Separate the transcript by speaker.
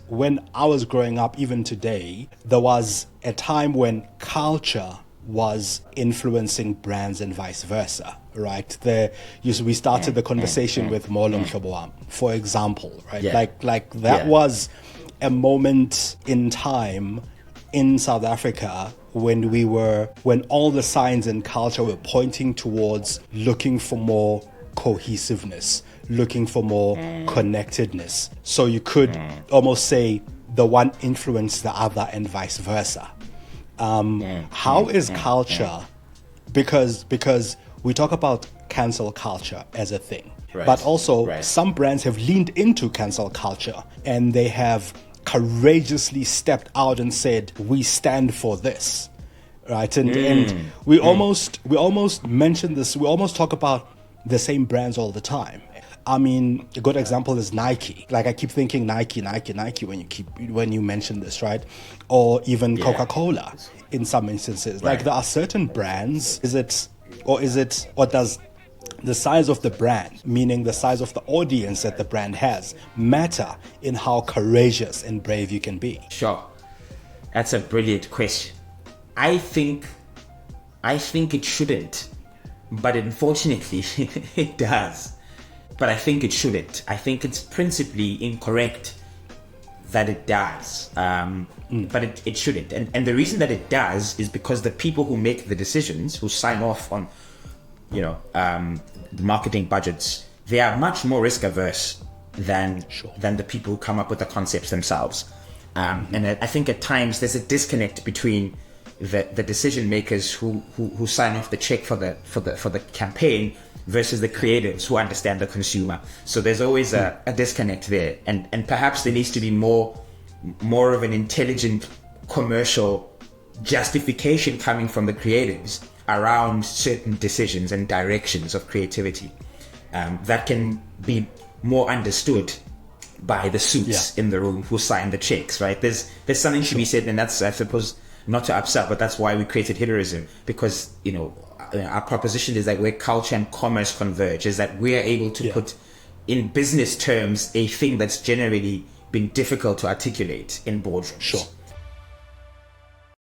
Speaker 1: when I was growing up, even today, there was a time when culture was influencing brands and vice versa, right? We started the conversation with Molo Mkhabwa, for example, right? That was a moment in time in South Africa when all the signs and culture were pointing towards looking for more cohesiveness, looking for more connectedness. So you could almost say the one influenced the other and vice versa. How is culture, because we talk about cancel culture as a thing, but also some brands have leaned into cancel culture and they have courageously stepped out and said, we stand for this, right? And we almost mention this, we almost talk about the same brands all the time. I mean, a good example is Nike. Like, I keep thinking Nike when you mention this, right? Or even Coca-Cola in some instances. Like, there are certain brands, or does the size of the brand, meaning the size of the audience that the brand has, matter in how courageous and brave you can be?
Speaker 2: Sure. That's a brilliant question. I think it shouldn't, but unfortunately it does. But I think it shouldn't. I think it's principally incorrect that it does. But it shouldn't. And the reason that it does is because the people who make the decisions, who sign off on, the marketing budgets, they are much more risk averse than the people who come up with the concepts themselves. And I think at times there's a disconnect between the decision makers who sign off the check for the campaign versus the creatives who understand the consumer. So there's always a disconnect there, and perhaps there needs to be more of an intelligent commercial justification coming from the creatives around certain decisions and directions of creativity that can be more understood by the suits in the room who sign the checks, right? There's something to be said, and that's, I suppose, not to upsell, but that's why we created Hibirism, because our proposition is that where culture and commerce converge, is that we are able to put in business terms a thing that's generally been difficult to articulate in boardrooms.